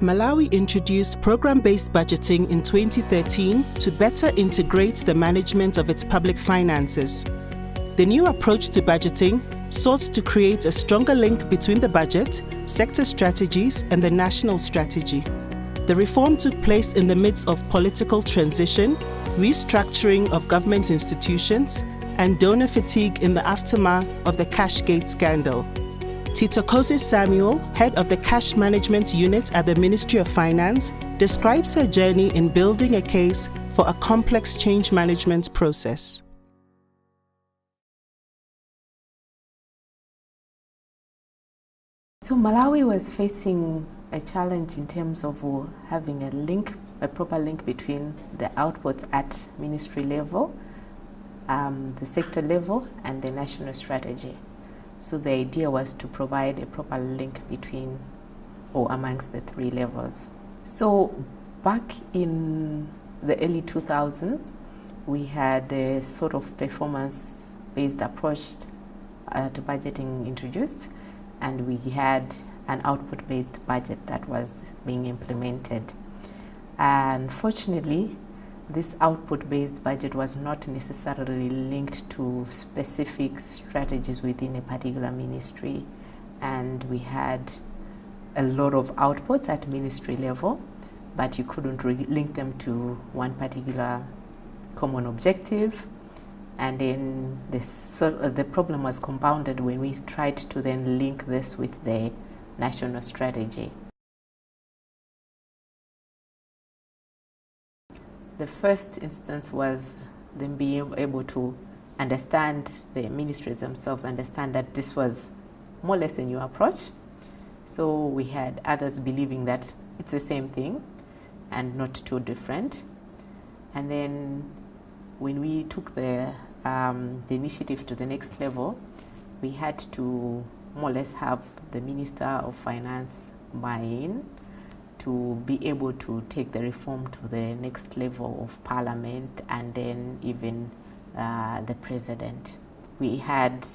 Malawi introduced program-based budgeting in 2013 to better integrate the management of its public finances. The new approach to budgeting sought to create a stronger link between the budget, sector strategies, and the national strategy. The reform took place in the midst of political transition, restructuring of government institutions, and donor fatigue in the aftermath of the cashgate scandal. Tithokoze Samuel, head of the cash management unit at the Ministry of Finance, describes her journey in building a case for a complex change management process. So Malawi was facing a challenge in terms of having a proper link between the outputs at ministry level, the sector level, and the national strategy. So the idea was to provide a proper link between or amongst the three levels. So back in the early 2000s, we had a sort of performance-based approach to budgeting introduced, and we had an output-based budget that was being implemented. Unfortunately, this output-based budget was not necessarily linked to specific strategies within a particular ministry, and we had a lot of outputs at ministry level, but you couldn't link them to one particular common objective. And then the problem was compounded when we tried to then link this with the national strategy. The first instance was them being able to understand, the ministries themselves understand that this was more or less a new approach. So we had others believing that it's the same thing and not too different. And then when we took the initiative to the next level, we had to more or less have the Minister of Finance buy in to be able to take the reform to the next level of Parliament and then even the President. We had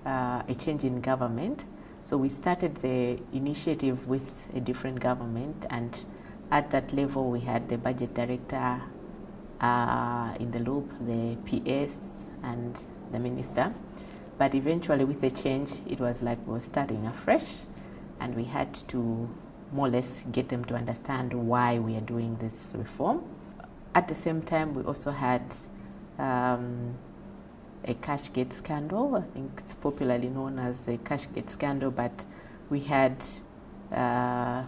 a change in government, so we started the initiative with a different government, and at that level we had the Budget Director in the loop, the PS and the Minister. But eventually with the change, it was like we were starting afresh, and we had to more or less get them to understand why we are doing this reform. At the same time, we also had a cashgate scandal. I think it's popularly known as the cashgate scandal, but we had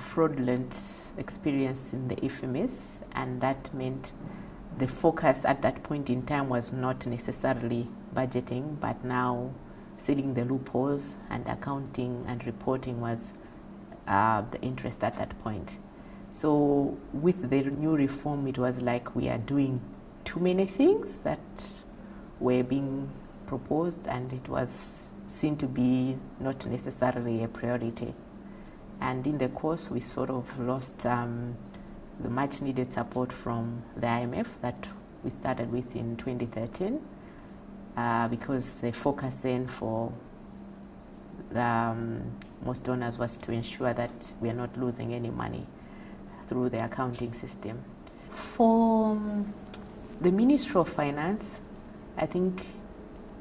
fraudulent experience in the FMS, and that meant the focus at that point in time was not necessarily budgeting, but now sealing the loopholes, and accounting and reporting was the interest at that point. So with the new reform, it was like we are doing too many things that were being proposed, and it was seen to be not necessarily a priority. And in the course, we sort of lost the much needed support from the IMF that we started with in 2013, because the focus then for most donors was to ensure that we are not losing any money through the accounting system. For the Ministry of Finance, I think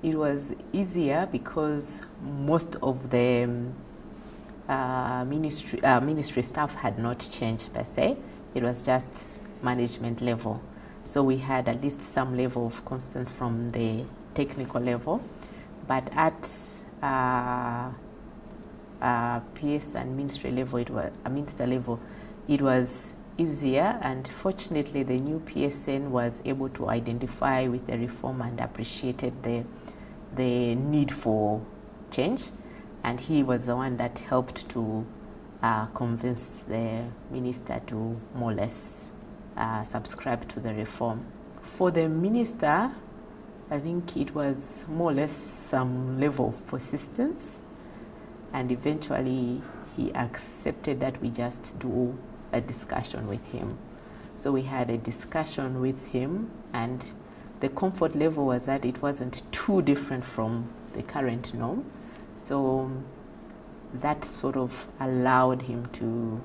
it was easier because most of the ministry staff had not changed per se. It was just management level. So we had at least some level of constance from the technical level. But at PS and ministry level, minister level, it was easier, and fortunately the new PSN was able to identify with the reform and appreciated the need for change, and he was the one that helped to convince the minister to more or less subscribe to the reform. For the minister, I think it was more or less some level of persistence, and eventually he accepted that we just do a discussion with him. So we had a discussion with him, and the comfort level was that it wasn't too different from the current norm. So that sort of allowed him to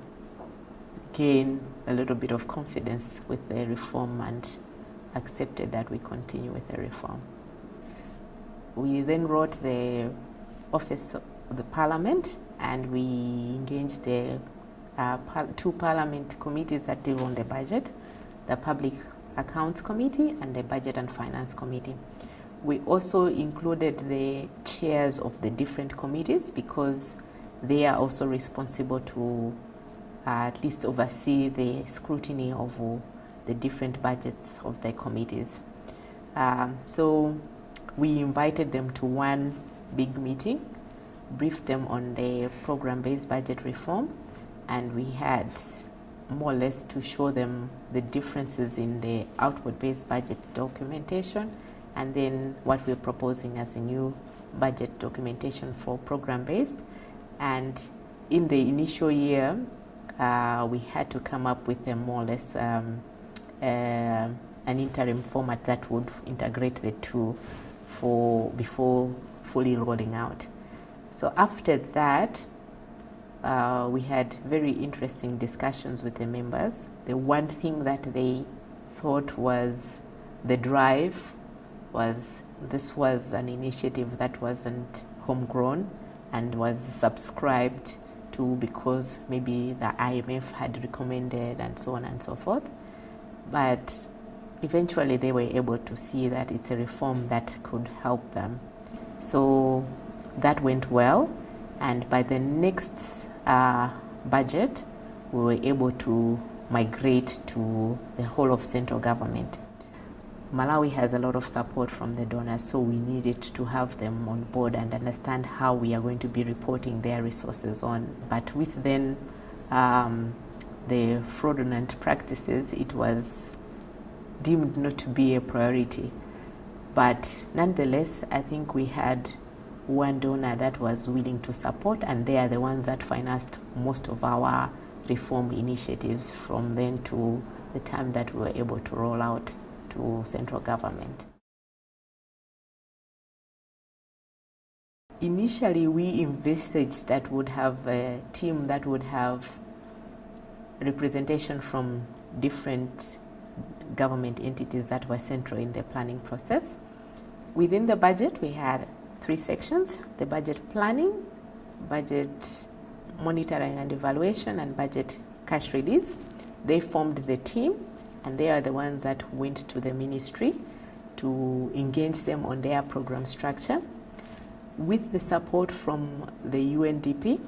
gain a little bit of confidence with the reform and accepted that we continue with the reform. We then wrote the Office of the Parliament, and we engaged the two Parliament committees that deal on the budget, the Public Accounts Committee and the Budget and Finance Committee. We also included the chairs of the different committees because they are also responsible to at least oversee the scrutiny of the different budgets of the committees. So we invited them to one big meeting, briefed them on the program-based budget reform, and we had more or less to show them the differences in the outward-based budget documentation and then what we're proposing as a new budget documentation for program-based. And in the initial year, we had to come up with a more or less an interim format that would integrate the two before fully rolling out. So after that, we had very interesting discussions with the members. The one thing that they thought was the drive was this was an initiative that wasn't homegrown and was subscribed to because maybe the IMF had recommended and so on and so forth. But eventually they were able to see that it's a reform that could help them. So that went well, and by the next budget, we were able to migrate to the whole of central government. Malawi has a lot of support from the donors, so we needed to have them on board and understand how we are going to be reporting their resources on. But with then the fraudulent practices, it was deemed not to be a priority. But nonetheless, I think we had one donor that was willing to support, and they are the ones that financed most of our reform initiatives from then to the time that we were able to roll out to central government. Initially, we envisaged that would have a team that would have representation from different government entities that were central in the planning process. Within the budget, we had 3 sections: the budget planning, budget monitoring and evaluation, and budget cash release. They formed the team, and they are the ones that went to the ministry to engage them on their program structure. With the support from the UNDP,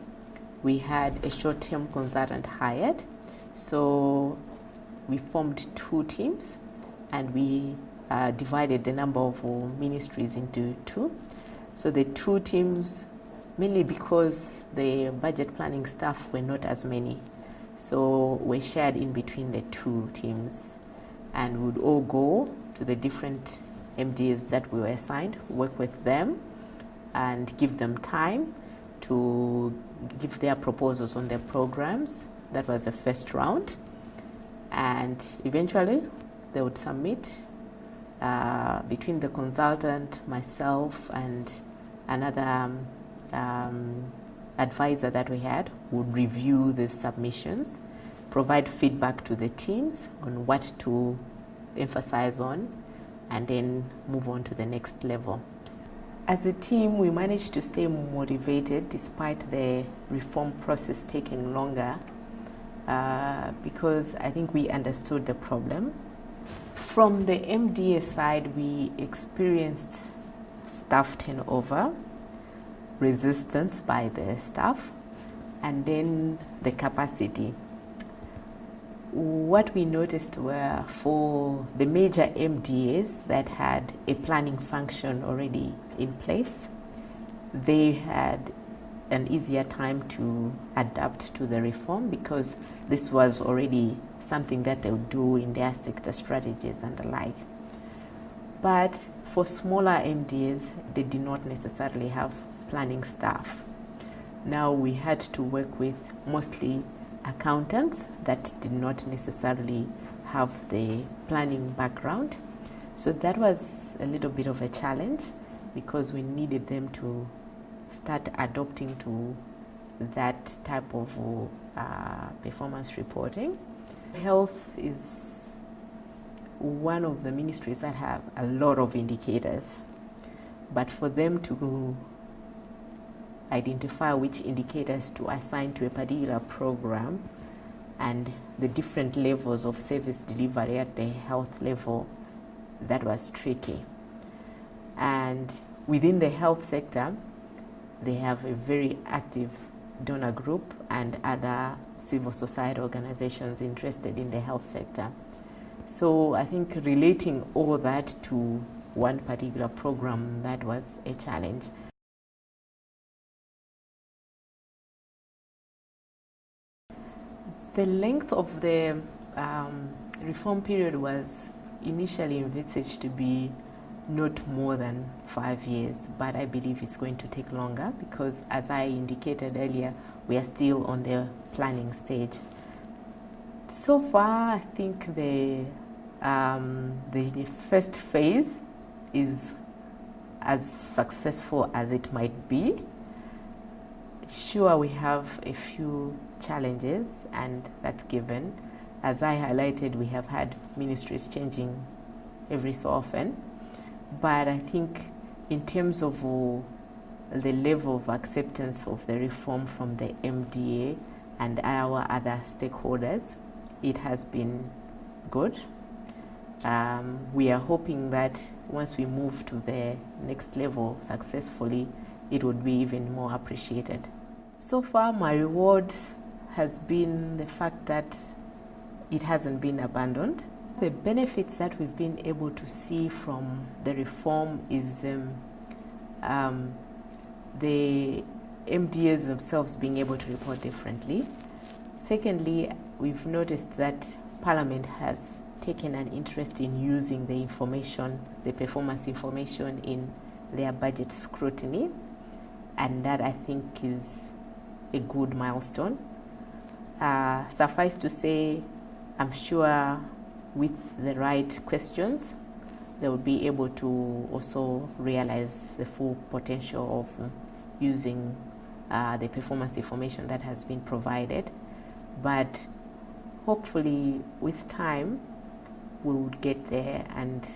we had a short-term consultant hired. So we formed 2 teams, and we divided the number of ministries into 2. So the 2 teams, mainly because the budget planning staff were not as many, so we shared in between the 2 teams, and would all go to the different MDAs that we were assigned, work with them, and give them time to give their proposals on their programs. That was the first round. And eventually, they would submit between the consultant, myself, and another advisor that we had would review the submissions, provide feedback to the teams on what to emphasize on, and then move on to the next level. As a team, we managed to stay motivated despite the reform process taking longer because I think we understood the problem. From the MDA side, we experienced staff turnover, resistance by the staff, and then the capacity. What we noticed were for the major MDAs that had a planning function already in place, they had an easier time to adapt to the reform because this was already something that they would do in their sector strategies and the like. But for smaller MDAs, they did not necessarily have planning staff. Now we had to work with mostly accountants that did not necessarily have the planning background. So that was a little bit of a challenge because we needed them to start adopting to that type of performance reporting. Health is one of the ministries that have a lot of indicators, but for them to identify which indicators to assign to a particular program and the different levels of service delivery at the health level, that was tricky. And within the health sector, they have a very active donor group and other civil society organizations interested in the health sector. So I think relating all that to one particular program, that was a challenge. The length of the reform period was initially envisaged to be not more than 5 years, but I believe it's going to take longer because, as I indicated earlier, we are still on the planning stage. So far, I think the first phase is as successful as it might be. Sure, we have a few challenges, and that's given. As I highlighted, we have had ministries changing every so often. But I think in terms of the level of acceptance of the reform from the MDA and our other stakeholders, it has been good. We are hoping that once we move to the next level successfully, it would be even more appreciated. So far, my reward has been the fact that it hasn't been abandoned. The benefits that we've been able to see from the reform is the MDAs themselves being able to report differently. Secondly, we've noticed that Parliament has taken an interest in using the information, the performance information, in their budget scrutiny, and that I think is a good milestone. Suffice to say, I'm sure with the right questions, they will be able to also realize the full potential of using the performance information that has been provided. But hopefully with time, we would get there and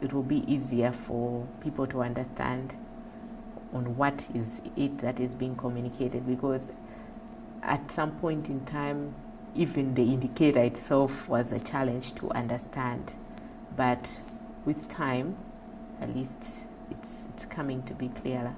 it will be easier for people to understand on what is it that is being communicated, because at some point in time, even the indicator itself was a challenge to understand. But with time, at least it's coming to be clearer.